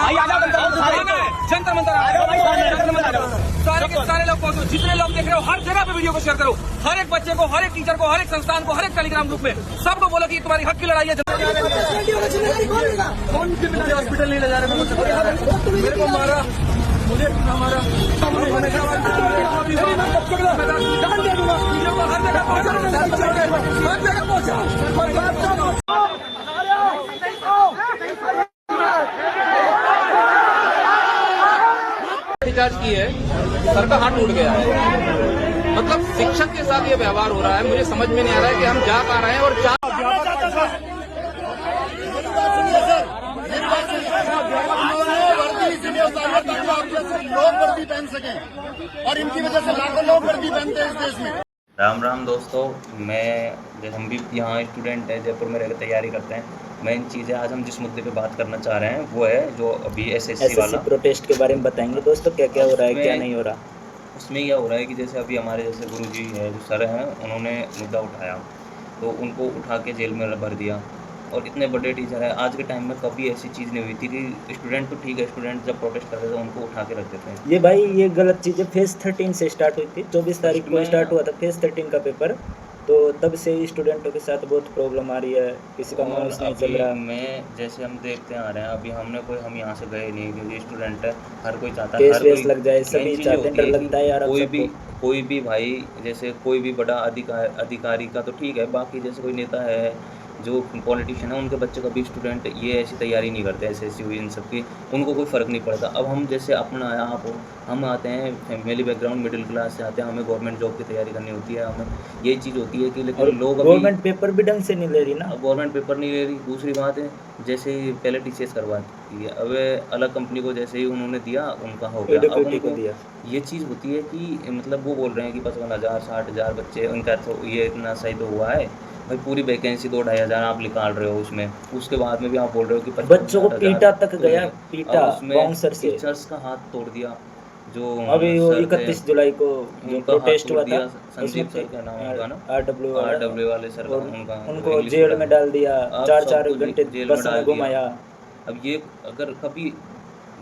जंतर मंतर सारे के सारे लोग पहुंचो, जितने लोग देख रहे हो हर जगह पे वीडियो को शेयर करो, हर एक बच्चे को, हर एक टीचर को, हर एक संस्थान को, हर एक टेलीग्राम ग्रुप में सबको बोलो कि तुम्हारी हक की लड़ाई है। हॉस्पिटल नहीं ले जा रहे, मेरे को मारा, मुझे मारा, हर जगह पहुंचा। चार्ज की है, सर का हाथ टूट गया है। मतलब शिक्षक के साथ ये व्यवहार हो रहा है, मुझे समझ में नहीं आ रहा है कि हम जा पा रहे हैं और लोग वर्दी पहन सके और इनकी वजह से लाखों लोग वर्दी पहनते हैं इस देश में। राम राम दोस्तों, हम भी यहाँ स्टूडेंट हैं, जयपुर में रहकर तैयारी करते हैं। मेन चीज़ है, आज हम जिस मुद्दे पे बात करना चाह रहे हैं वो है जो अभी एसएससी वाला प्रोटेस्ट के बारे में बताएंगे दोस्तों, क्या क्या हो रहा है क्या नहीं हो रहा। उसमें क्या हो रहा है कि जैसे अभी हमारे जैसे गुरुजी है, जो सर हैं, उन्होंने मुद्दा उठाया तो उनको उठा के जेल में भर दिया। और इतने बड़े टीचर हैं, आज के टाइम में कभी ऐसी चीज़ नहीं हुई थी कि स्टूडेंट तो ठीक है, स्टूडेंट जब प्रोटेस्ट करते थे उनको उठा के रख देते हैं। ये भाई ये गलत चीज़ है। फेज 13 से स्टार्ट हुई थी, 24 तारीख को स्टार्ट हुआ था फेज 13 का पेपर। तो तब से स्टूडेंटों के साथ बहुत प्रॉब्लम आ रही है, किसी का माउस नहीं चल रहा। मैं जैसे हम देखते आ रहे हैं, अभी हम यहाँ से गए नहीं क्योंकि स्टूडेंट है, हर कोई चाहता है केस वेस लग जाए, सभी चाहते हैं, डर लगता है यार। कोई भी भाई, जैसे कोई भी बड़ा अधिकारी का तो ठीक है, बाकी जैसे कोई नेता है, जो पॉलिटिशियन है, उनके बच्चे कभी स्टूडेंट ये ऐसी तैयारी नहीं करते, एसएससी हुई इन सब की, उनको कोई फ़र्क नहीं पड़ता। अब हम जैसे अपना आप हम आते हैं फैमिली बैकग्राउंड, मिडिल क्लास से आते हैं, हमें गवर्नमेंट जॉब की तैयारी करनी होती है, हमें यही चीज़ होती है कि लेकिन लोग गवर्नमेंट पेपर भी ढंग से नहीं ले रही ना। गवर्नमेंट पेपर नहीं ले रही। दूसरी बात है, जैसे ही पहले टीसीएस करवाती है, अब अलग कंपनी को जैसे ही उन्होंने दिया, उनका हो गया। अब उनको दिया। ये चीज़ होती है कि मतलब वो बोल रहे हैं कि 55,000 60,000 बच्चे, उनका तो ये इतना सही तो हुआ है भाई, पूरी वैकेंसी 2-2.5 हज़ार आप निकाल रहे हो उसमें, उसके बाद में भी आप बोल रहे हो कि बच्चों को पीटा तक गया, पीटा बाउंसर से, टीचर्स का हाथ तोड़ दिया। जो अभी वो 31 जुलाई को जो प्रोटेस्ट हुआ था, संदीप सर का नाम होगा ना, आरडब्ल्यू वाले सर, उनको जेल में डाल दिया, 4-4 घंटे बस में घुमाया। अब ये अगर कभी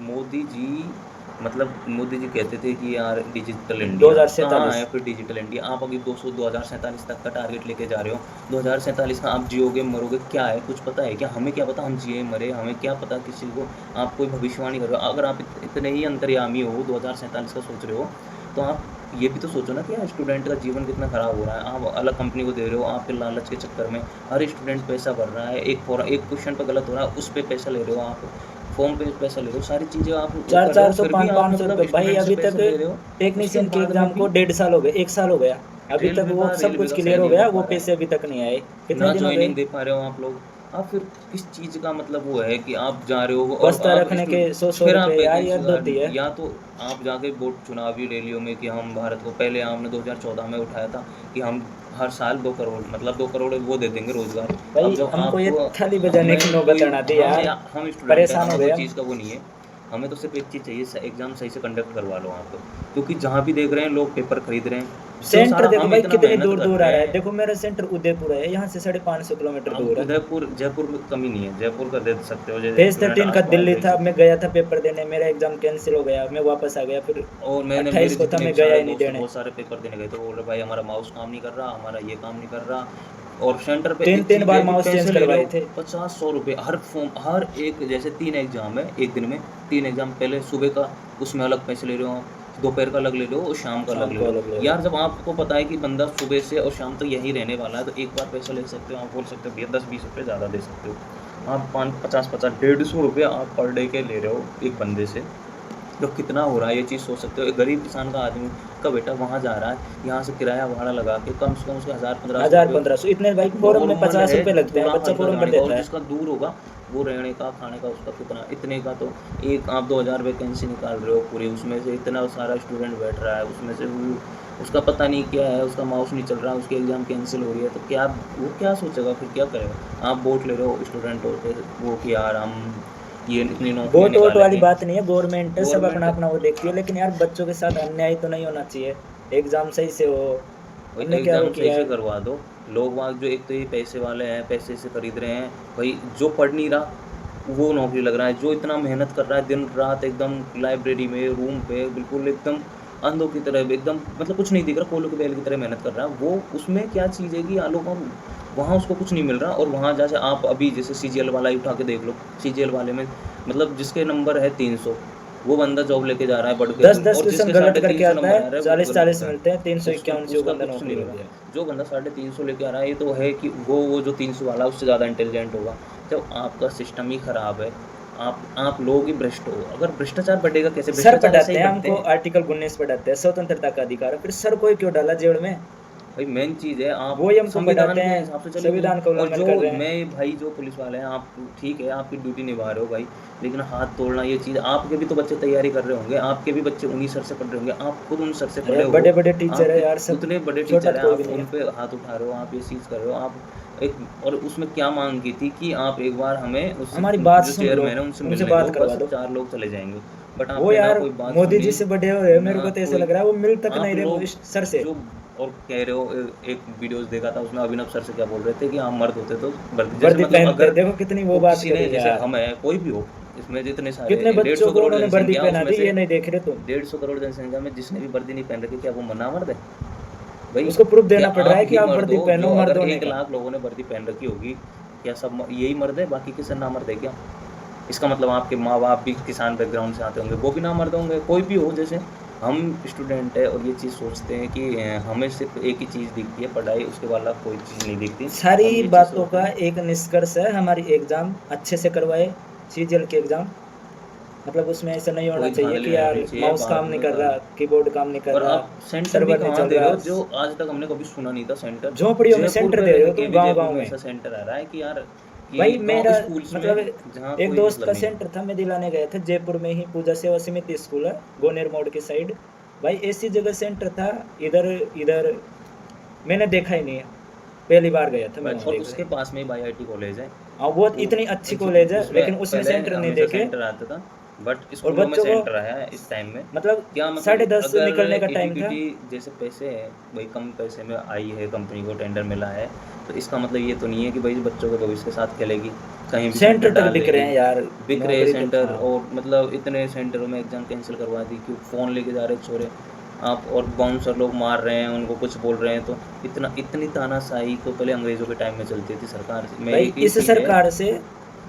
मोदी जी कहते थे कि यार डिजिटल इंडिया 2047 है, फिर डिजिटल इंडिया, आप अभी 2047 तक का टारगेट लेके जा रहे हो। 2047 का आप जियोगे मरोगे, क्या है कुछ पता है क्या? हमें क्या पता हम जिए मरे, हमें क्या पता किसी को। आप कोई भविष्यवाणी कर रहे हो, अगर आप इतने ही अंतर्यामी हो, 2047 का सोच रहे हो, तो आप ये भी तो सोचो ना कि यार स्टूडेंट का जीवन कितना ख़राब हो रहा है। आप अलग कंपनी को दे रहे हो, आपके लालच के चक्कर में हर स्टूडेंट पैसा भर रहा है, एक क्वेश्चन पर गलत हो रहा है, उस पर पैसा ले रहे हो, आप फॉर्म पे पैसा ले रहे हो, सारी चीज़ें आप 400 500 रुपये भाई। अभी तक टेक्नीशियन के एग्जाम को 1.5 साल हो गए, 1 साल हो गया, अभी तक वो सब कुछ क्लियर हो गया, वो पैसे अभी तक नहीं आए। कितना ज्वाइनिंग दे पा रहे हो आप लोग? आप फिर किस चीज़ का मतलब वो है कि आप जा रहे हो बस्ता रखने के 100 रुपये याद होती है। या तो आप जाके वोट चुनावी रैलियों में कि हम भारत को, पहले आपने 2014 में उठाया था कि हम हर साल 2 करोड़ मतलब 2 करोड़ वो दे देंगे रोजगार। भाई हमको ये थाली बजाने की नौबत आना दी यार, हम परेशान हो गए। चीज़ का वो नहीं है, हमें तो सिर्फ एक चीज़ चाहिए, एग्जाम सही से कंडक्ट करवा लो आप, क्योंकि जहाँ भी देख रहे हैं लोग पेपर खरीद रहे हैं। सेंटर देखो भाई कितनी दूर दूर आ रहा है। देखो मेरा सेंटर उदयपुर है, यहाँ से 550 किलोमीटर दूर है। जयपुर में कमी नहीं है, जयपुर का दे सकते हो। फेज 13 का दिल्ली था, मैं गया था पेपर देने, मेरा एग्जाम कैंसिल हो गया, मैं वापस आ गया। फिर और मैंने 28 को था, मैं गया ही नहीं देने। बहुत सारे पेपर देने गए तो बोल रहे भाई हमारा माउस काम नहीं कर रहा, हमारा ये काम नहीं कर रहा, और सेंटर पे 3 बार माउस चेंज करवाए थे। 50-100 रुपये हर फॉर्म, हर एक, जैसे 3 एग्जाम है एक दिन में, 3 एग्जाम, पहले सुबह का उसमें अलग पैसे ले रहे हो, दोपहर का अलग ले लो और शाम का अलग ले लो। यार जब आपको पता है कि बंदा सुबह से और शाम तक यहीं रहने वाला है, तो एक बार पैसा ले सकते हो। आप बोल सकते हो भैया 10-20 रुपये ज़्यादा दे सकते हो, आप 50-50 150 रुपये आप पर डे के ले रहे हो एक बंदे से, तो कितना हो रहा है ये चीज़ सोच सकते हो। एक गरीब किसान का आदमी का बेटा वहाँ जा रहा है, यहाँ से किराया भाड़ा लगा के कम से कम उसके 1000-1500 इतने भाई फॉर्म में 50 रुपये लगते हैं, बच्चा फॉर्म भर देता है। जिसका दूर होगा वो रहने का खाने का उसका कितना, इतने का तो एक आप 2000 वैकेंसी निकाल रहे हो पूरी, उसमें से इतना सारा स्टूडेंट बैठ रहा है, उसमें से उसका पता नहीं क्या है, उसका माउस नहीं चल रहा, उसकी एग्ज़ाम कैंसिल हो रही है, तो क्या वो क्या सोचेगा फिर, क्या करेगा? आप वोट ले रहे हो स्टूडेंट होते वो कि यार हम ये इतनी नौकरी वोट वाली बात नहीं है, गवर्नमेंट सब अपना अपना वो देखती है, लेकिन यार बच्चों के साथ अन्याय तो नहीं होना चाहिए। एग्जाम सही से हो, एग्जाम सही से करवा दो। लोग वहाँ जो एक तो ये पैसे वाले हैं, पैसे से खरीद रहे हैं भाई, जो पढ़ नहीं रहा वो नौकरी लग रहा है, जो इतना मेहनत कर रहा है दिन रात एकदम लाइब्रेरी में रूम पे बिल्कुल एकदम अंधों की तरह एकदम मतलब कुछ नहीं दिख रहा, कोलों की बैल की तरह मेहनत कर रहा है, वो उसमें क्या चीज़ है कि आलों का वहाँ उसको कुछ नहीं मिल रहा। और वहाँ जैसे आप अभी जैसे CGL वाला ही उठा के देख लो, CGL वाले में मतलब जिसके नंबर है 300 वो बंदा जॉब लेके जा रहा है बढ़ के, 10-10 और क्वेश्चन जिसके गलत 350 करके आता नंबर है, आ रहा है 40-40 वो मिलते हैं, 351 जो उसका बंदा कुछ नौकरी नहीं मिल होगा। गया। जो बंदा 350 लेके आ रहा है ये तो है कि वो जो 300 वाला उससे ज़्यादा इंटेलिजेंट होगा। जब आपका सिस्टम ही ख़राब है, आप लोग ही भ्रष्ट हो। अगर भ्रष्टाचार बढ़ेगा कैसे? सर भ्रष्टाचार ऐसे पढ़ाते ही हैं बढ़ते हमको हैं। आर्टिकल 19 पढ़ाते हैं, स्वतंत्रता का अधिकार, फिर सर कोई क्यों डाला जेल में? भाई मेन चीज़ है आप वो ही हमको संविधान बताते के हैं, हिसाब से चलिए। संविधान का और उल्लंघन जो कर रहे हैं। मैं भाई जो पुलिस वाले हैं आप ठीक है आपकी ड्यूटी निभा रहे हो भाई, लेकिन हाथ तोड़ना ये चीज़, आपके भी तो बच्चे तैयारी कर रहे होंगे, आपके भी बच्चे उन्हीं सर से पढ़ रहे होंगे, आप खुद उन सर से पढ़े अरे हो, बड़े बड़े टीचर है आपके यार, सब उतने बड़े छोटा टीचर हैं, कोई भी आप नहीं उन है। पे हाथ उठा रहे हो, आप ये चीज़ कर रहे हो। आप एक और उसमें क्या मांग की थी कि आप एक बार हमें उस हमारी बात जो सुन लो, चेयरमैन है उनसे उनसे मिलने बात दो, करवा बस दो। 4 लोग चले जाएंगे। बट वो आपने ना यार कोई बात मोदी सुनी जी से बड़े हुए, मेरे ना को तो ऐसा कोई, लग रहा है वो मिल तक आप नहीं रहे लोग इस सर से। जो और कह रहे हो एक वीडियोस देखा था उसमें अभिनव सर से क्या बोल रहे थे कि हम मर्द होते तो वर्दी, जैसे वर्दी मतलब पहनते, अगर देखो कितनी वो वो बात किसी ने करी जैसे यार। हम है कोई भी हो, इसमें जितने सारे कितने बच्चों 150 को करोड़ उन्होंने वर्दी जनसंख्या पहना उसमें दी, से ये नहीं देख रहे तुम? 150 करोड़ जनसंख्या में जिसने भी वर्दी नहीं पहन रखी क्या वो मना मर्द है भाई? उसको प्रूफ क्या देना पड़ रहा है आप कि ही आप मर्द वर्दी हो? पहनो, जो मर्द अगर होने 1 का। लाख लोगों ने वर्दी पहन रखी होगी क्या सब यही मर्द है, बाकी किसान ना मर्द है क्या? इसका मतलब आपके माँ बाप भी किसान बैकग्राउंड से आते होंगे, वो भी ना मर्द होंगे, कोई भी हो। जैसे हम स्टूडेंट है और ये चीज़ सोचते हैं कि हमें सिर्फ एक ही चीज़ दिखती है पढ़ाई, उसके बाद कोई चीज़ नहीं दिखती। हम सारी ये चीज़ बातों सोचते का हैं। एक निष्कर्ष है, हमारी एग्जाम अच्छे से करवाए, CGL के एग्जाम। मतलब उसमें ऐसा नहीं होना कोई चाहिए धांधली कि नहीं यार होनी चाहिए माउस काम बाद नहीं में कर रहा, कीबोर्ड काम नहीं कर और रहा, आप सेंटर भी सर्वर नहीं कहाँ चल दे रहे रहा। हो जो आज तक हमने कभी सुना नहीं था सेंटर। झोपड़ियों में जयपुर सेंटर में दे रहे रह हो के तुम, भी गांव जयपुर गांव में में। ऐसा सेंटर आ रहा है कि यार कि भाई गाँव मेरा स्कूल्स मतलब में जहाँ एक कोई दोस्त मतलब का नहीं है। सेंटर था, मैं दिलाने गए थे जयपुर में ही, पूजा सेवा समिति स्कूल है गोनेर मोड़ की साइड। भाई ऐसी जगह सेंटर था, इधर इधर मैंने देखा ही नहीं है, पहली बार गया था मैं वहाँ और देखने। उसके पास में ही IIT कॉलेज है। हाँ वो इतनी अच्छी कॉलेज है, उसमें लेकिन उसमें पहले सेंटर नहीं हमेशा देखे। सेंटर आता था बट और स्कूलों में बच्चों को सेंटर आया है इस टाइम में। मतलब क्या मतलब 10:30 अगर निकलने का टाइम था। एबीवीटी जैसे पैसे है भाई कम पैसे में आई है कंपनी को टेंडर मिला है, तो इसका मतलब ये तो नहीं है कि भाई बच्चों के भविष्य के साथ खेलेगी, कहीं भी सेंटर सेंटर तक डाल बिक रहे देगी। हैं यार, बिक रहे नौकरी तो सेंटर हाँ। और मतलब इतने सेंटरों में एग्जाम कैंसिल करवा दी क्यों? फ़ोन लेके जा रहे छोरे आप, और बाउंसर लोग मार रहे हैं उनको, कुछ बोल रहे हैं तो इतनी तानाशाही तो पहले अंग्रेज़ों के टाइम में चलती थी सरकार से। भाई इस सरकार से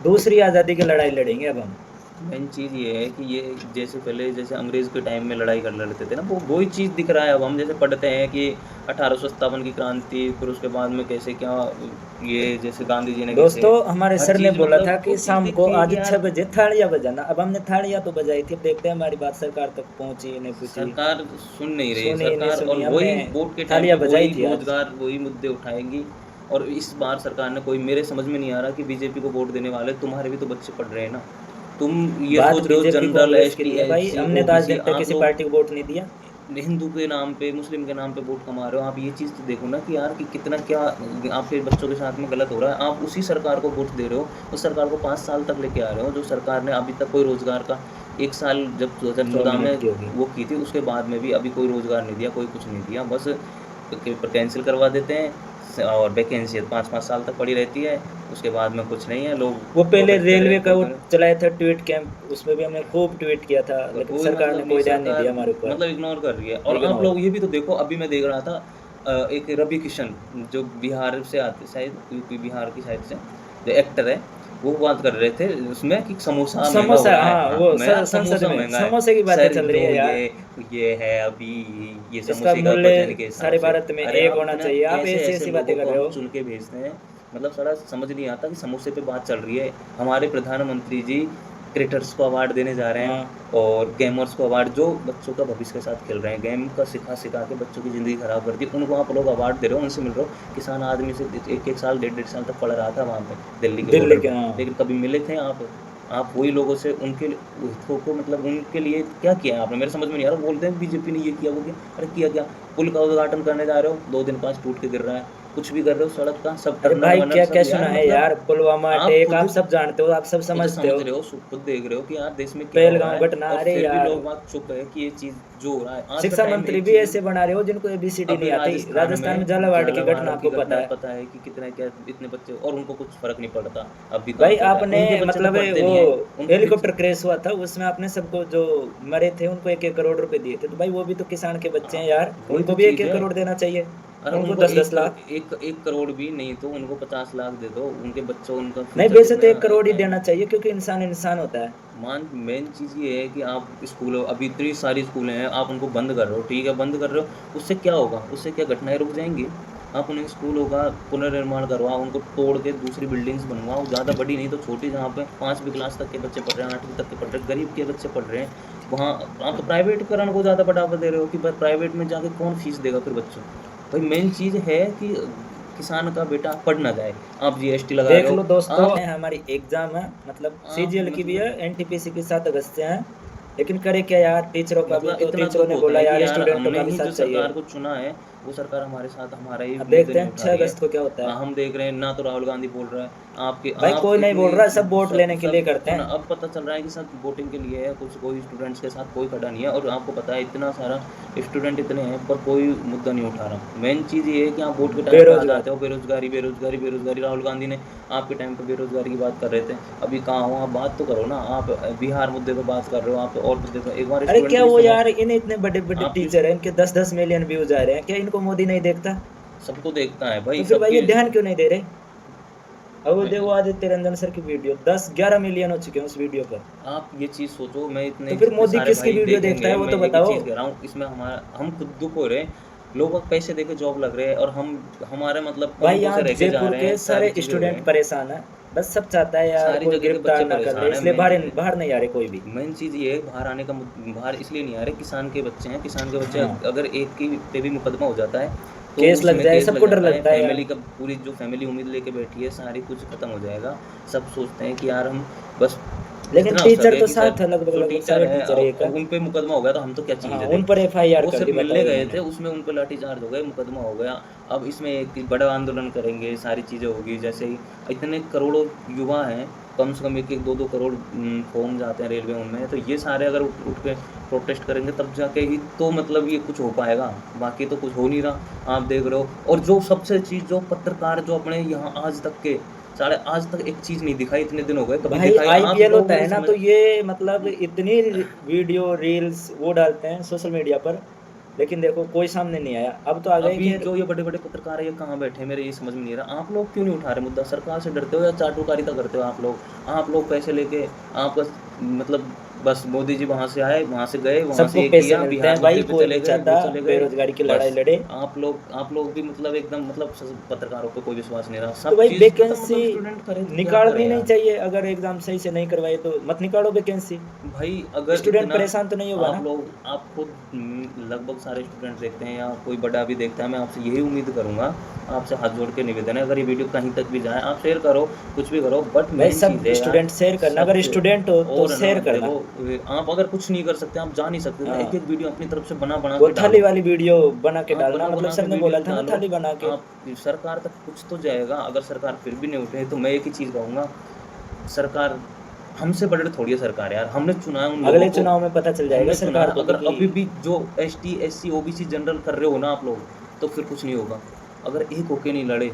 दूसरी आज़ादी की लड़ाई लड़ेंगे अब हम। मेन चीज़ ये है कि ये जैसे पहले जैसे अंग्रेज़ के टाइम में लड़ाई कर लड़ते थे ना, वो ही चीज़ दिख रहा है। अब हम जैसे पढ़ते हैं कि 1857 की क्रांति, फिर उसके बाद में कैसे क्या ये जैसे गांधी जी ने कैसे दोस्तों हमारे हर सर ने चीज़ बोला मतलब था वो कि चीज़ शाम को दिखती है आज कि यार 6 बजे थालियां बजाना। अब हमने थालियां तो बजाई थी, देखते हैं हमारी बात सरकार तक पहुंची नहीं पहुंची। सरकार सुन नहीं रही सुनी नहीं सरकार, और सुनी, वही हमने वोट के टाइम थालियां पे बजाई वही थी आज। रोजगार वही मुद्दे उठाएंगी। और इस बार सरकार ने कोई, मेरे समझ में नहीं आ रहा कि बीजेपी को वोट देने वाले तुम्हारे भी तो बच्चे पढ़ रहे हैं ना, तुम ये बात सोच रहे हो बीजेपी जनरल कांग्रेस की ST नहीं है भाई, SC हमने तो आज OBC, तक तक आप किसी लोग पार्टी को वोट नहीं दिया। हिंदू के नाम पे मुस्लिम के नाम पे वोट कमा रहे हो। आप ये चीज़ तो देखो ना कि यार कि कितना क्या आपके बच्चों के साथ में गलत हो रहा है। आप उसी सरकार को वोट दे रहे हो, उस सरकार को 5 साल तक लेके आ रहे हो, जो सरकार ने अभी तक कोई रोजगार का 1 साल जब 2014 में की होगी। वो की थी उसके बाद में भी अभी कोई रोजगार नहीं दिया, कोई कुछ नहीं दिया। बस पेपर कैंसिल करवा देते हैं और वैकेंसी 5-5 साल तक पड़ी रहती है, उसके बाद में कुछ नहीं है। लोग वो पहले प्रोटेस्ट रेलवे का वो करें। चलाया था ट्वीट कैंप, उसमें भी हमने खूब ट्वीट किया था, लेकिन कोई सरकार मतलब ने नहीं, कोई ध्यान नहीं सरकार दिया हमारे ऊपर। मतलब इग्नोर कर रही है। और Ignore। आप लोग ये भी तो देखो, अभी मैं देख रहा था एक रवि किशन जो बिहार से आते, शायद यूपी बिहार की साइड से जो एक्टर है, वो बात कर रहे थे उसमें कि समोसा महंगा हो समोसा, रहा है। हाँ वो मैं यार संसद समोसा में महंगा है समोसे की बातें सर, चल रही जो है यार। ये है अभी ये इसका समोसे का मूल्य वजन के हिसाब सारे से। भारत में अरे एक आप होना इतना चाहिए, आप ऐसे ऐसी ऐसे ऐसी लोगों बातें कर को रहे हम हो। चुन के भेजते हैं, मतलब सारा समझ नहीं आता कि समोसे पे बात चल रही है। हमारे प्रधानमंत्री जी क्रिएटर्स को अवार्ड देने जा रहे हैं हाँ। और गेमर्स को अवार्ड, जो बच्चों का भविष्य के साथ खेल रहे हैं, गेम का सिखा के बच्चों की ज़िंदगी ख़राब कर दी, उनको आप लोग अवार्ड दे रहे हो, उनसे मिल रहे हो। किसान आदमी से 1-1 साल 1.5 साल तक पढ़ रहा था वहाँ पे दिल्ली के बॉर्डर पे, हाँ। लेकिन कभी मिले थे आप वही लोगों से उनके हितों को, मतलब उनके लिए क्या किया आपने? मेरे समझ में नहीं आ रहा। बोलते हैं बीजेपी ने ये किया वो किया, अरे किया क्या? पुल का उद्घाटन करने जा रहे हो, 2 दिन 5 टूट के गिर रहा है। कुछ भी कर रहे हो सड़क का सब अरे टर्नर भाई वर्नर क्या सब क्या सुना है मतलब यार, पुलवामा आप अटैक खुद आप सब जानते हो, आप सब खुद समझते समझ रहे हो, हो, खुद देख रहे हो कि यार देश में क्या हो रहा पहलगांव है, घटना, और अरे फिर भी यार लोग बात चुप है कि ये चीज जो हो रहा है आज का शिक्षा टाइम मंत्री एक भी चीज ऐसे बना रहे हो जिनको एबीसीडी अभी नहीं आती। राजस्थान में झालावाड़ की घटना आपको पता है। कि कितने क्या इतने बच्चे और उनको कुछ फर्क नहीं पड़ता। अभी कहाँ भाई चल रहा है, आपने उनके बच्चे तो मतलब पढ़ते वो नहीं है, उनको हेलीकॉप्टर क्रैश हुआ था उसमें आपने सबको जो मरे थे उनको 1-1 करोड़ रुपए दिए थे, तो भाई वो भी तो किसान के बच्चे हैं यार, वही उनको तो भी एक चीज एक है। करोड़ देना चाहिए, अरे उनको उनको 10-10 लाख। एक करोड़ भी नहीं तो उनको 50 लाख दे दो, उनके बच्चों उनका नहीं फ्यूचर वैसे तो कितना 1 करोड़ ही है। देना चाहिए क्योंकि इंसान इंसान होता है। मेन चीज़ ये है कि आप स्कूलों अभी इतनी सारी स्कूलें हैं, आप उनको बंद कर रहे हो, ठीक है बंद कर रहे हो, उससे क्या होगा, उससे क्या घटनाएं रुक जाएंगी। आप उन्हें स्कूलों का पुनर्निर्माण करवाओ, उनको तोड़ के दूसरी बिल्डिंग्स बनवाओ, ज़्यादा बड़ी नहीं तो छोटी, जहाँ पे 5वीं क्लास तक के बच्चे पढ़ रहे हैं, 8वीं तक के पढ़ रहे हैं, गरीब के बच्चे पढ़ रहे हैं वहाँ। आप तो प्राइवेटकरण को ज़्यादा बढ़ावा दे रहे हो कि भाई प्राइवेट में जाके कौन फीस देगा फिर बच्चों। भाई मेन चीज़ है कि किसान का बेटा पढ़ ना जाए। आप जीएसटी लगा रहे देख हो, लो दोस्तों, आप हमारी एग्जाम है, मतलब आप सीजीएल की भी है, मतलब एनटीपीसी की 7 अगस्त से है, लेकिन करे क्या यार, टीचरों का भी मतलब तो इतना टीचरों दुख ने होता बोला है कि यार यार स्टूडेंटों हमने का भी ही जो साथ चाहिए। सरकार को चुना है, वो सरकार हमारे साथ हमारे ही अब मुद्दे देखते नहीं हैं उठा 6 रही है। अगस्त को क्या होता है। हम देख रहे हैं ना तो राहुल गांधी बोल रहा है आपके भाई आप कोई नहीं इतने बोल रहा, सब वोट लेने के लिए सब करते सुना, हैं। अब पता चल रहा है कि सब वोटिंग के लिए है, कुछ कोई स्टूडेंट्स के साथ कोई खड़ा नहीं है, और आपको पता है इतना सारा स्टूडेंट इतने हैं पर कोई मुद्दा नहीं उठा रहा। मेन चीज़ ये है कि आप वोट के टाइम पे आ बेरोजगार, जाते हो, बेरोजगारी बेरोजगारी बेरोजगारी। राहुल गांधी ने आपके टाइम पे बेरोजगारी की बात कर रहे थे, अभी कहाँ हो, आप बात तो करो ना। आप बिहार मुद्दे पे बात कर रहे हो, आप और मुद्दे पे एक बार अरे स्टूडेंट क्या की वो सुनो। यार, इन्हें इतने बड़े बड़े आप टीचर हैं, इनके 10-10 मिलियन व्यूज आ रहे हैं, क्या इनको मोदी नहीं देखता? सबको देखता है तो भाई, फिर भाई ये सबके ध्यान क्यों नहीं दे रहे? अब वो देखो आदित्य रंजन सर की वीडियो 10-11 मिलियन हो चुके हैं उस वीडियो पर। आप ये चीज़ सोचो, मैं इतने तो फिर जितने मोदी सारे किसकी भाई वीडियो देखता देखेंगे, है वो मैं तो एक ही बताओ। चीज़ कह रहा हूँ, इसमें हमारा हम खुद दुख हो रहे हैं, लोगों को पैसे देके जॉब लग रहे हैं और हम हमारे मतलब भाई काउंटों यहाँ से रह के जा जयपुर रहे के हैं, सारे सारी चीज़ें हो रहे स्टूडेंट हैं, परेशान है, बस सब चाहता है यार सारी कोई जगह के गिरफ्तार बच्चे ना कर ले, परेशान हैं। इसलिए बाहर बाहर नहीं आ रहे कोई भी। मेन चीज़ ये है, बाहर आने का बाहर इसलिए नहीं आ रहे, किसान के बच्चे हैं, किसान के बच्चे हाँ, अगर एक की पे भी मुकदमा हो जाता है तो केस लग उसमें जाए, केस लग सबको डर जाता है, लगता है यार। फैमिली का पूरी जो फैमिली उम्मीद लेके बैठी है सारी कुछ खत्म हो जाएगा। सब सोचते हैं कि यार हम बस लेकिन जितना हो टीचर सके तो कि साथ है, सर लगभग जो लगभग टीचर सारे है टीचर एक है। अब उन पे मुकदमा हो गया तो हम तो क्या हाँ, चीज़ उन पर एफआईआर वो कर सिर्फ दी, मिलने बताओ गए इन्होंने। थे, उसमें उन पर लाठीचार्ज हो गए, मुकदमा हो गया। अब इसमें एक बड़ा आंदोलन करेंगे, सारी चीज़ें होगी, जैसे ही इतने करोड़ों युवा हैं, कम से कम 1-2 करोड़ फॉर्म जाते हैं रेलवे उनमें, तो ये सारे अगर उठ के प्रोटेस्ट करेंगे तब जाके ही तो मतलब ये कुछ हो पाएगा, बाकी तो कुछ हो नहीं रहा। आप देख रहे हो, और जो सबसे चीज़ जो पत्रकार जो अपने यहाँ आज तक के साढ़े आज तक एक चीज़ नहीं दिखाई, इतने दिन हो गए कभी भाई दिखाई आप आईपीएल लोग होता है ना, इसमें। तो ये मतलब इतनी वीडियो रील्स वो डालते हैं सोशल मीडिया पर, लेकिन देखो कोई सामने नहीं आया। अब तो आ गए अभी कि जो ये बड़े बड़े पत्रकार है ये कहाँ बैठे हैं, मेरे ये समझ में नहीं आ रहा। आप लोग क्यों नहीं उठा रहे मुद्दा? सरकार से डरते हो या चाटुकारिता करते हो आप लोग पैसे लेके आप मतलब बस मोदी जी वहाँ से आए, वहाँ से गए, वहाँ से सबको ये पैसे किया, मिलते बिहार हैं भाई, मुद्दे पे कोई चले नहीं गए, वो चाहता चले गए, बेरोजगारी की लड़ाई बस लड़े। आप लोग भी मतलब एकदम मतलब पत्रकारों पे कोई विश्वास नहीं रहा। तो सब भाई चीज़ मतलब वैकेंसी स्टूडेंट करे तो क्या निकालनी करे नहीं यार। चाहिए, अगर एग्जाम सही से नहीं करवाए तो मत निकालो वैकेंसी, भाई अगर स्टूडेंट इतना परेशान तो नहीं होगा आप ना। लोग आप खुद लगभग सारे स्टूडेंट देखते हैं या कोई बड़ा भी देखता है, मैं आपसे यही उम्मीद करूंगा, आपसे हाथ जोड़ के निवेदन है, अगर ये वीडियो कहीं तक भी जाए आप शेयर करो, कुछ भी करो, बट भाई मेन सब चीज़ है यार, स्टूडेंट शेयर करना, अगर सब स्टूडेंट हो तो और है ना, शेयर करना। देखो आप अगर कुछ नहीं कर सकते, आप जा नहीं सकते, तो हाँ, एक वीडियो अपनी तरफ से बना वो के थाली डालो, वाली वीडियो बना के आप डालना, मतलब बना सर के ने बोला वीडियो था ना डालो, थाली बना के। आप सरकार तक कुछ तो जाएगा। अगर सरकार फिर भी नहीं उठे तो मैं एक ही चीज़ कहूँगा, सरकार हमसे बड़े थोड़ी है सरकार यार, हमने चुना है उन लोगों अगले को, चुनाव में पता चल जाएगा हमने चुना सरकार है। को अगर कि अभी भी जो ST SC OBC जनरल कर रहे हो ना आप लोग, तो फिर कुछ नहीं होगा। अगर एक होके नहीं लड़े,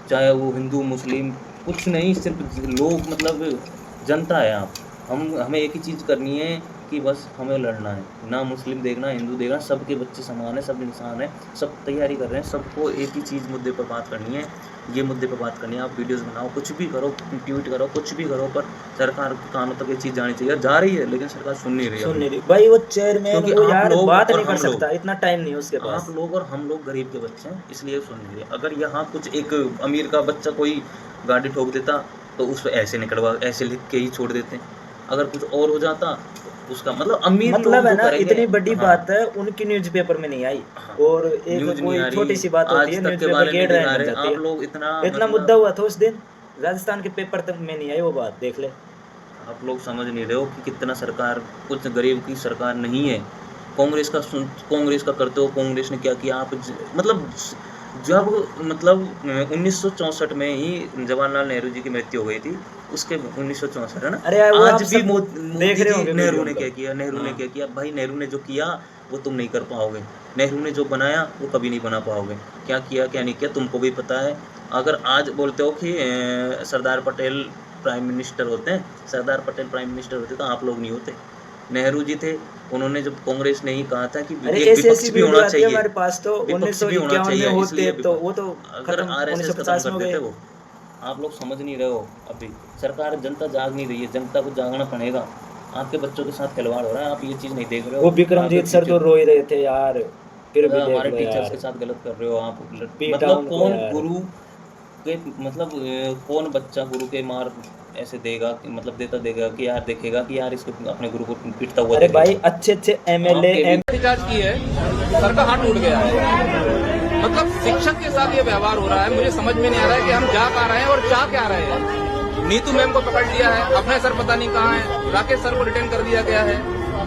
चाहे वो हिंदू मुस्लिम कुछ नहीं, सिर्फ लोग मतलब जनता है आप, हमें एक ही चीज़ करनी है कि बस हमें लड़ना है, ना मुस्लिम देखना हिंदू देखना, सबके बच्चे समान है, सब इंसान है, सब तैयारी कर रहे हैं, सबको एक ही चीज़ मुद्दे पर बात करनी है, ये मुद्दे पर बात करनी है। आप वीडियोस बनाओ, कुछ भी करो, ट्वीट करो, कुछ भी करो, पर सरकार के कानों तक ये चीज़ जानी चाहिए। जा रही है लेकिन सरकार सुन नहीं रही है सुन अभी। नहीं रही भाई, वो चेयरमैन क्योंकि वो आप यार लोग बात और नहीं कर हम लोग, सकता, इतना टाइम नहीं है उसके पास। आप लोग और हम लोग गरीब के बच्चे हैं, इसलिए सुन नहीं रहे। अगर यहाँ कुछ एक अमीर का बच्चा कोई गाड़ी ठोक देता तो उस पर ऐसे निकलवा, ऐसे लिख के ही छोड़ देते। अगर कुछ और हो जाता उसका मतलब अमीर मतलब लोग है जो ना, करेंगे। इतनी बड़ी हाँ, बात है उनकी न्यूज़पेपर में नहीं आई, हाँ, और एक न्यूज़ नहीं कोई आ रही, छोटी सी बात होती आज है तक के न्यूज़पेपर बारे की में हेडलाइन दिखा बन रहे। जाती आप है। लोग इतना इतना मतलब मुद्दा हुआ था उस दिन, राजस्थान के पेपर तक में नहीं आई वो बात, देख ले। आप लोग समझ नहीं रहे हो कि कितना सरकार कुछ गरीब की सरकार नहीं है। कांग्रेस का करते हो, कांग्रेस ने क्या किया, आप मतलब जब मतलब 1964 में ही जवाहरलाल नेहरू जी की मृत्यु हो गई थी, उसके 1964 है ना। अरे यार, वो आप आज भी सब मोदी देख रहे जी, होंगे नेहरू वीडियो ने को। क्या किया, नेहरू ने हाँ। क्या किया भाई, नेहरू ने जो किया वो तुम नहीं कर पाओगे। नेहरू ने जो बनाया वो कभी नहीं बना पाओगे। क्या किया क्या नहीं किया तुमको भी पता है। अगर आज बोलते हो कि सरदार पटेल प्राइम मिनिस्टर होते हैं, सरदार पटेल प्राइम मिनिस्टर होते तो आप लोग नहीं होते। नेहरू जी थे, उन्होंने जब कांग्रेस ने ही कहा था कि अरे एक ऐसी विपक्ष भी वीडियो होना आती है चाहिए, हमारे पास तो विपक्ष भी होना 1951 में चाहिए, होते इसलिए तो वो तो अगर खत्म, आरएसएस खत्म 1950 में कर हो देते गए। वो। आप लोग समझ नहीं रहे हो, अभी सरकार जनता जाग नहीं रही है, जनता को जागना पड़ेगा। आपके बच्चों के साथ खिलवाड़ हो रहा है, आप ये चीज़ नहीं देख रहे हो। वो विक्रमजीत सर तो रो ही रहे थे यार, फिर भी देख हमारे लो टीचर्स यार, के साथ गलत कर रहे हो आप। पीटा मतलब उनको कौन यार। गुरु के मतलब कौन बच्चा गुरु के मार ऐसे देगा कि मतलब देगा कि यार देखेगा कि यार इसको अपने गुरु को पीटता हुआ अरे देखेगा। भाई अच्छे एमएलए आपके रिचार्ज की है, सर का हाथ टूट गया है। मतलब शिक्षक के साथ ये व्यवहार हो रहा है, मुझे समझ में नहीं आ रहा है कि हम जा कहाँ रहे हैं और चाह क्या रहे हैं। नीतू मैम को पकड़ लिया है, अभय सर पता नहीं कहाँ है, राकेश सर को डिटेन कर दिया गया है।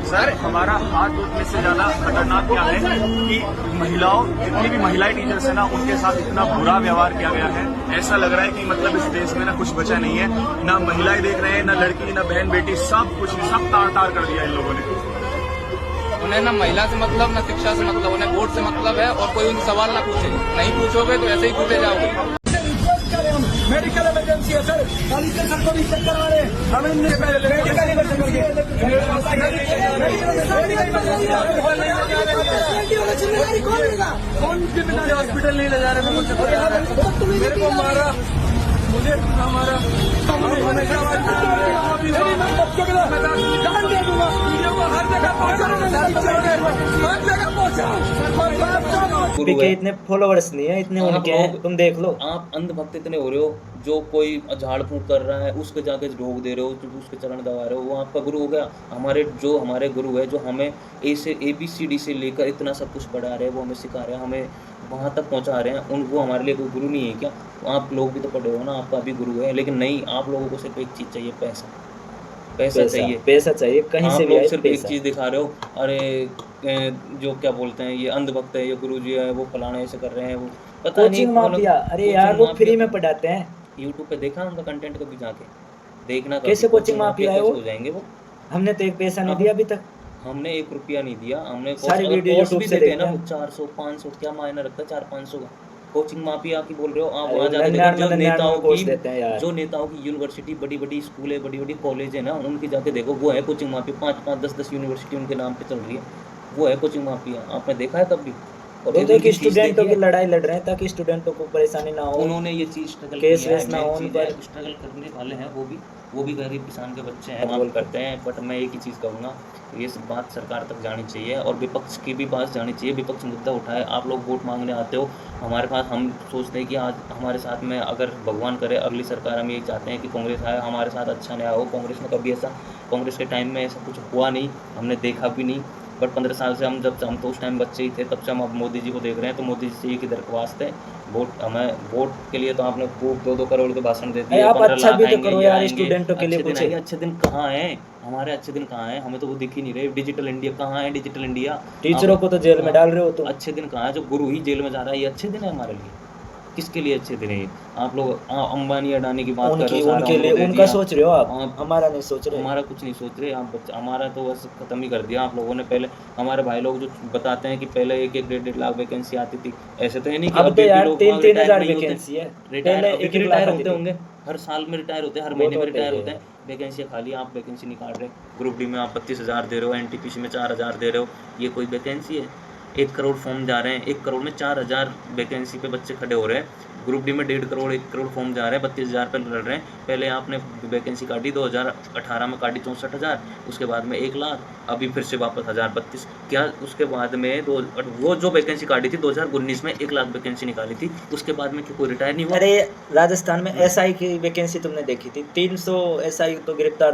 सर हमारा हाथ टूटने से ज्यादा खतरनाक क्या है कि महिलाओं, जितनी भी महिलाएं टीचर्स है ना, उनके साथ इतना बुरा व्यवहार किया गया है। ऐसा लग रहा है कि मतलब इस देश में ना कुछ बचा नहीं है, ना महिलाएं देख रहे हैं, ना लड़की, ना बहन बेटी, सब कुछ सब तार तार कर दिया इन लोगों ने। उन्हें ना महिला से मतलब, ना शिक्षा से मतलब, उन्हें वोट से मतलब है और कोई उनसे सवाल ना पूछे। नहीं पूछोगे तो ऐसे ही पूछे जाओगे। मेडिकल इमरजेंसी है सर, कलेक्टर सर को भी चक्कर आ रहे हैं, हमें मेडिकल इमरजेंसी कौन जिम्मेदारी, हॉस्पिटल नहीं ले जा रहे, मेरे को मारा, मुझे मारा, बच्चों के जान दे दूंगा, वीडियो को हर जगह पहुंचा। गुरु है। इतने फॉलोअर्स नहीं है, इतने आप उनके हैं, लोग- तुम देख लो। आप अंधभक्त इतने हो रहे हो, जो कोई झाड़ फूंक कर रहा है उसके जाके ढोक दे रहे हो, जो उसके चरण दबा रहे हो, वो आपका गुरु हो गया। हमारे गुरु है, जो हमें ABCD से लेकर इतना सब कुछ पढ़ा रहे हैं, वो हमें सिखा रहे हैं, हमें वहाँ तक पहुँचा रहे हैं, वो हमारे लिए कोई गुरु नहीं है क्या? आप लोग भी तो पढ़े हो ना, आपका भी गुरु है। लेकिन नहीं, आप लोगों को सिर्फ एक चीज़ चाहिए, पैसा चाहिए। पैसा चाहिए, कहीं आप से भी लोग आए सिर्फ एक पैसा। चीज़ दिखा रहे हो, अरे जो क्या बोलते हैं, ये अंधभक्त है, ये गुरु जी है, वो फलाने ऐसे कर रहे हैं, वो पता नहीं। कोचिंग माफिया, अरे यार वो फ्री में पढ़ाते हैं। यूट्यूब पे देखा उनका कंटेंट, कभी जाके देखना। कैसे कोचिंग माफिया है वो? हो जाएंगे वो। हमने तो एक पैसा नहीं दिया अभी तक। हमने 1 रुपया नहीं दिया। हमने सारी वीडियो कोर्स YouTube भी से देते हैं ना, देखते हैं। 400 500 क्या मायने रखता है 400-500 का। कोचिंग माफिया की बोल रहे हो आप? अरे वहाँ जाके 99 देखो, जो नेताओं कोर्स की देते हैं यार। जो नेताओं की यूनिवर्सिटी, बड़ी स्कूल है, बड़ी कॉलेज है ना, उनकी जाके देखो, वो है कोचिंग माफिया। 5-5 10-10 यूनिवर्सिटी उनके नाम पे चल रही है, वो है कोचिंग माफिया। आपने देखा है कभी? और वो ये देखिए उनकी फीस स्टूडेंटों देखी की है? लड़ाई लड़ रहे हैं ताकि स्टूडेंटों को परेशानी ना हो। उन्होंने ये चीज़ स्ट्रगल केस किया है, वेस ना main हो उन चीज़ है, पर। स्ट्रगल करने वाले हैं वो भी गरीब किसान के बच्चे हैं, काम करते हैं। बट मैं एक ही चीज़ कहूँगा, ये सब बात सरकार तक जानी चाहिए और विपक्ष की भी बात जानी चाहिए। विपक्ष मुद्दा उठाए। आप लोग वोट मांगने आते हो हमारे पास, हम सोचते हैं कि आज हमारे साथ में, अगर भगवान करे अगली सरकार, हम यही चाहते हैं कि कांग्रेस आए, हमारे साथ अच्छा न्याय हो। कांग्रेस में कभी ऐसा, कांग्रेस के टाइम में ऐसा कुछ हुआ नहीं, हमने देखा भी नहीं। बट 15 साल से हम तो उस टाइम बच्चे ही थे, तब से हम अब मोदी जी को देख रहे हैं। तो मोदी जी से एक ही दरख्वास्त है, वोट के लिए तो आपने खूब 2-2 करोड़ के भाषण दे दिए। आप 15 अच्छा लाख भी तो आएंगे, करो ये यार, आएंगे, स्टूडेंटों के लिए अच्छे दिन कुछ। आएंगे। अच्छे दिन कहाँ हैं हमारे? अच्छे दिन कहाँ हैं? हमें तो वो दिख ही नहीं रहे। डिजिटल इंडिया कहाँ है? डिजिटल इंडिया टीचरों को तो जेल में डाल रहे हो तुम। अच्छे दिन कहाँ है? जो गुरु ही जेल में जा रहा है, ये अच्छे दिन है हमारे लिए? किसके लिए अच्छे दिन है? आप लोग अंबानी अडानी की बात कर रहे हो, उनके लिए उनका सोच रहे हो आप, हमारा नहीं सोच रहे। हमारा कुछ नहीं सोच रहे आप। हमारा तो बस खत्म ही कर दिया आप लोगों ने। पहले हमारे भाई लोग जो बताते हैं कि पहले 1-1 1.5 लाख वैकेंसी आती थी, ऐसे तो है नहीं कि अब तो भी यार लोग 3-3 हजार नहीं होते। वैकेंसी है। रिटायर पहले 1-1 रिटायर लाख होते आती थी। होंगे, हर साल में रिटायर होते हैं, हर वो महीने तो में रिटायर होते होते हैं। वैकेंसियाँ खाली, आप वैकेंसी निकाल रहे। ग्रुप डी में आप 32,000 दे रहे हो, NTPC में 4,000 दे रहे हो, ये कोई वैकेंसी है? 1 करोड़ फॉर्म जा रहे हैं, 1 करोड़ में 4,000 वैकेंसी पे बच्चे खड़े हो रहे हैं। ग्रुप डी में 1.5 करोड़ 1 करोड़ फॉर्म जा रहे हैं, 32,000 पे लड़ रहे हैं। पहले आपने वैकेंसी काटी 2018 में, काटी 64,000, उसके बाद में 1 लाख, अभी फिर से वापस 1,032। क्या उसके बाद में वो जो वैकेंसी काटी थी 2019 में 1 लाख वैकेंसी निकाली थी, उसके बाद में क्यों कोई रिटायर नहीं हुआ? अरे राजस्थान में SI की वैकेंसी तुमने देखी थी, 300 SI तो गिरफ्तार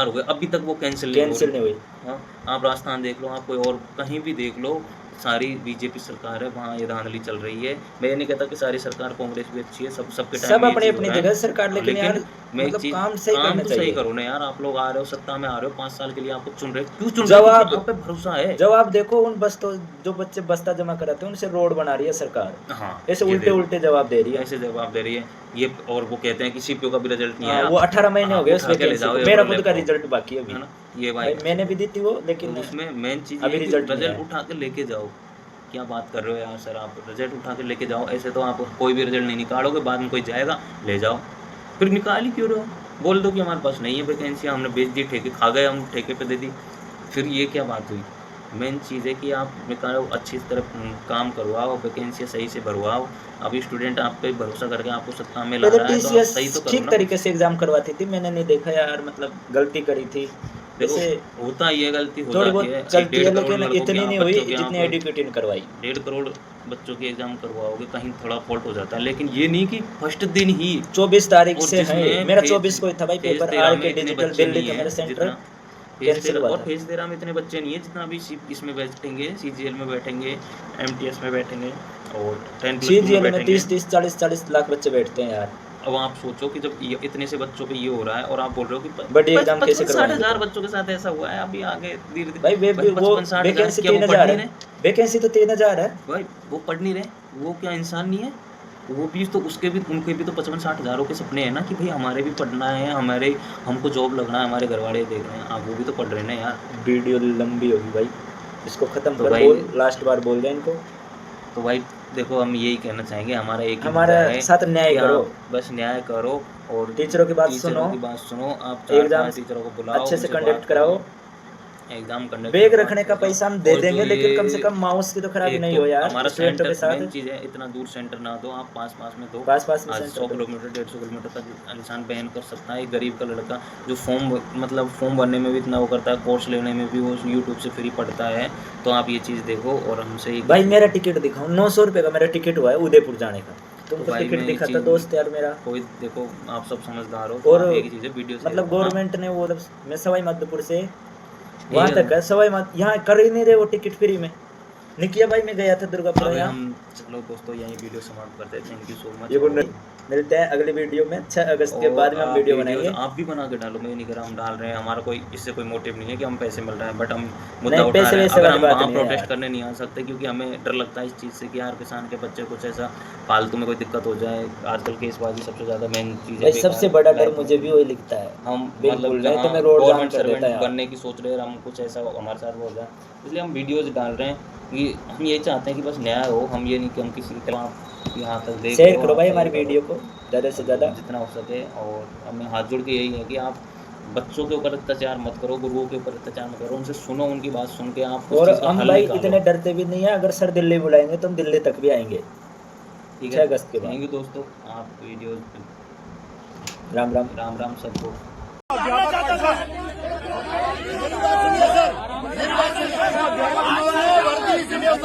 हो गए, अभी तक वो कैंसिल नहीं हुई। हाँ, आप राजस्थान देख लो, आप कोई और कहीं भी देख लो, सारी बीजेपी सरकार है वहाँ ये धांधली चल रही है। मैं ये नहीं कहता कि सारी सरकार कांग्रेस भी अच्छी है, सबके टाइम सब में ये अपनी चीज़ अपनी हो रहा है। जगह सरकार, लेकिन यार मैं एक मतलब चीज़- काम सही करना तो सही चाहिए। करो ना यार। आप लोग आ रहे हो, सत्ता में आ रहे हो, 5 साल के लिए आपको चुन रहे हो, क्यों चुन जवाब- रहे हो? आप पे भरोसा है। जब आप देखो उन जो बच्चे बस्ता जमा कराते हैं उनसे रोड बना रही है सरकार, हाँ, ऐसे ये उल्टे देखो, उल्टे जवाब दे रही है। ऐसे जवाब दे रही है ये। और वो कहते हैं कि सीपीओ का भी रिजल्ट नहीं हाँ, आया। वो 18 महीने हो गए उस उठा के ले वैकेंसी जाओ, को। ये मेरा बोले खुद का तो, रिजल्ट बाकी है है अभी ना? ये भाई, भाई मैंने भी दी थी वो, लेकिन तो उसमें मेन चीज़ अभी ये है कि रिजल्ट नहीं रिजल्ट आया। उठा के लेके जाओ। क्या बात कर रहे हो यार सर, आप रिजल्ट उठा के लेके जाओ। ऐसे तो आप कोई भी रिजल्ट नहीं निकालोगे, बाद में कोई जाएगा ले जाओ, फिर निकाल ही क्यों रहे हो? बोल दो कि हमारे पास नहीं है वैकेंसी, हमने बेच दी, ठेके खा गए, हम ठेके पे दे दी, फिर ये क्या बात हुई? मेन चीज़ है कि आप निकालो, अच्छी तरह काम करवाओ, वैकेंसी सही से भरवाओ। अभी स्टूडेंट आप पे भरोसा करके आपको सत्ता में ला पहले रहा है तो आप टीसीएस सही तो करो ठीक ना। तरीके से एग्जाम करवाती थी, मैंने नहीं देखा यार, मतलब गलती करी थी। देखो जैसे होता ये गलती हो थोड़ी जाती बहुत है, चलती है, 1.5 करोड़ लेकिन लड़कों इतनी के नहीं आप हुई बच्चों के जितनी आप एडुकेटेड करवाई। 1.5 करोड़ बच्चों के एग्जाम करवाओगे, कहीं थोड़ा फॉल्ट हो जाता है, लेकिन ये नहीं कि फर्स्ट दिन ही 24 तारीख और से है, जिसमें मेरा फेज- 24 को ही था भाई फेज पेपर, 13 आर में के इतने डिजिटल बच्चे दिल्ली नहीं था है मेरा सेंटर, जितना फेज कैंसिल 13 हुआ और था। फेज 13 में इतने बच्चे नहीं है जितना अभी इसमें बैठेंगे, सीजीएल में बैठेंगे, एमटीएस में बैठेंगे और 10+2 सीजीएल में बैठेंगे। 30 40 लाख बच्चे बैठते हैं यार। अब आप सोचो कि जब ये इतने से बच्चों पे ये हो रहा है और आप बोल रहे हो कि बट ये एग्जाम कैसे 50-60 बच्चों के साथ ऐसा हुआ है। अभी आगे धीरे धीरे भाई वो 55-60 वैकेंसी क्या वो 3000 पढ़ नहीं है, रहे? वैकेंसी तो 3000 है भाई वो पढ़ नहीं रहे, वो क्या इंसान नहीं है? वो भी तो उनके भी तो 55-60 हज़ारों के सपने हैं ना कि भाई हमारे भी पढ़ना है, हमको जॉब लगना है, हमारे घर वाले देख रहे हैं। आप वो भी तो पढ़ रहे हैं ना यार। वीडियो लंबी होगी भाई, इसको खत्म तो कर, भाई- बोल लास्ट बार बोल दे इनको। तो भाई देखो हम यही कहना चाहेंगे, हमारा एक ही हमारे मुद्दा है साथ न्याय कि करो। आप बस न्याय करो और टीचरों की बात सुनो, की बात सुनो। आप एग्जाम टीचरों को बुलाओ, अच्छे से उनसे कंडक्ट बात कराओ। करो, एग्जाम कंडक्ट बैग करवाओ। रखने का पैसा हम दे और देंगे, जो लेकिन ये कम से कम माउस की तो खराबी एक नहीं तो हो यार हमारा स्टूडेंटों के सेंटर मेन साथ। चीज़ है, इतना दूर सेंटर ना दो, आप पास में दो। पास में आज सेंटर 100 दो। किलोमीटर 150 किलोमीटर तक इंसान बहन कर सकता है। एक गरीब का लड़का जो फॉर्म भरने में भी इतना वो करता है, कोर्स लेने में भी वो यूट्यूब से फ्री पढ़ता है। तो आप ये चीज़ देखो और हमसे ही भाई मेरा टिकट दिखाओ, 900 रुपये का मेरा टिकट हुआ है उदयपुर जाने का, तुमको भाई टिकट मैं दिखा एक था चीज़- दोस्त यार मेरा। कोई देखो आप सब समझदार हो, और आप एक ही चीज़ है वीडियो से मतलब हाँ, गवर्नमेंट ने वो मैं सवाई माधोपुर से वहाँ तक है, यहाँ कर ही नहीं रहे वो टिकट फ्री में। निकिया भाई मैं गया था दुर्गापुर अब यहाँ। हम चलो दोस्तों यहीं वीडियो समाप्त करते हैं। Thank you so much. ये गुड नाइट, मिलते हैं अगले वीडियो में 6 अगस्त के बाद में हम वीडियो बनाएंगे। आप भी बना के डालो, मैं नहीं कह रहा हम डाल रहे हैं, हमारा कोई इससे कोई मोटिव नहीं है कि हम पैसे मिल रहे हैं, बट हम मुद्दा नहीं, उठा पैसे रहे हैं। वैसे अगर वाली हम बात वहाँ नहीं है प्रोटेस्ट यार। करने नहीं आ सकते क्योंकि हमें डर लगता है इस चीज़ से कि यार किसान के बच्चे कुछ ऐसा फालतू में कोई दिक्कत हो जाए। आजकल केसबाजी सबसे ज़्यादा मेन चीज़ है। भाई सबसे बड़ा डर मुझे भी वही लिखता है, हम बिल्कुल नहीं तो जहाँ मैं रोड जाम गवर्नमेंट कर देता सर्वेंट यार। बनने की सोच रहे हैं और हम कुछ ऐसा हमारे साथ हो जाए, इसलिए हम वीडियोज़ डाल रहे हैं कि हम ये चाहते हैं कि बस न्याय हो। हम ये नहीं कि हम किसी की तरह आप यहाँ तक देख शेयर लो, करो आप भाई शेयर हमारी करो। वीडियो को ज़्यादा से ज़्यादा। जितना हो सके। और हमें हाथ जोड़ के यही है कि आप बच्चों के ऊपर अत्याचार मत करो, गुरुओं के ऊपर अत्याचार मत करो, उनसे सुनो, उनकी बात सुन के आप उस और चीज़ का हम हल भाई निकालो। इतने डरते भी नहीं है, अगर सर दिल्ली बुलाएंगे तो हम दिल्ली तक भी आएंगे। ठीक 6 है, अगस्त के बाद। थैंक यू दोस्तों। आप वीडियो राम राम। राम राम सबको।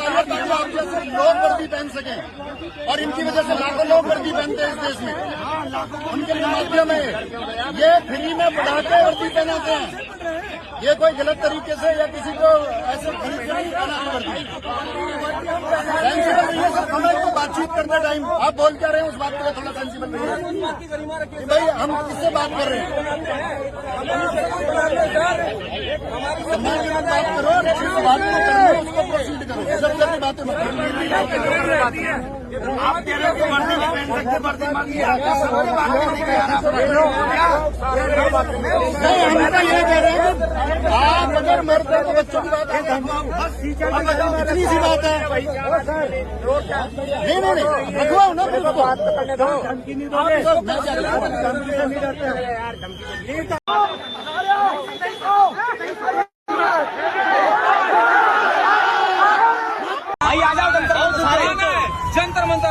लोग वर्दी पहन सकें और इनकी वजह से लाखों लोग वर्दी पहनते हैं इस देश में। उनके माध्यम है ये फ्री में पढ़ाते वर्दी पहनाते हैं। ये कोई गलत तरीके से या किसी को ऐसे खरीद के नहीं पहनाते वर्दी। सेंसिबल रहिए सर, हमें तो बातचीत करते टाइम आप बोल क्या रहे हैं उस बात के लिए थोड़ा सेंसिबल रहिए भाई। हम किससे बात कर रहे हैं? सम्मान के साथ बात करो, जिस बात को करना है उसको प्रोसीड करो, सब जगह बातें मत करो। आप कह रहे हो कि वर्दी नहीं पहन सकते, वर्दी मांगिए। नहीं, हम तो ये कह रहे हैं कि आप अगर मर्द हैं तो बच्चों की बात इतनी सी बात है। नहीं नहीं नहीं, रखवाओ ना फिर उसको। जंतर मंतर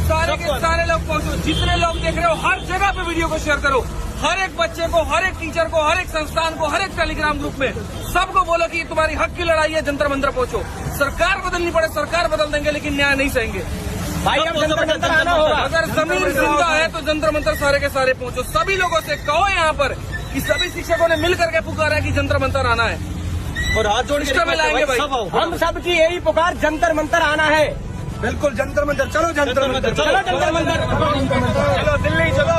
सारे के सारे लोग पहुंचो, जितने लोग देख रहे हो हर जगह पे वीडियो को शेयर करो। हर एक बच्चे को, हर एक टीचर को, हर एक संस्थान को, हर एक टेलीग्राम ग्रुप में सबको बोलो कि तुम्हारी हक की लड़ाई है, जंतर मंतर पहुंचो। सरकार बदलनी पड़े सरकार बदल देंगे, लेकिन न्याय नहीं सहेंगे भाई। अब जंतर मंतर आना होगा। अगर जमीन जिंदा है तो जंतर मंतर सारे के सारे पहुंचो। सभी लोगों से कहो यहाँ पर कि सभी शिक्षकों ने मिल करके पुकारा है कि जंतर मंतर आना है। और हाथ जोड़ सिस्टम में लाएंगे भाई। हम सबकी यही पुकार, जंतर मंतर आना है। बिल्कुल जंतर मंतर, चलो जंतर मंतर, चलो जंतर मंतर, चलो दिल्ली चलो।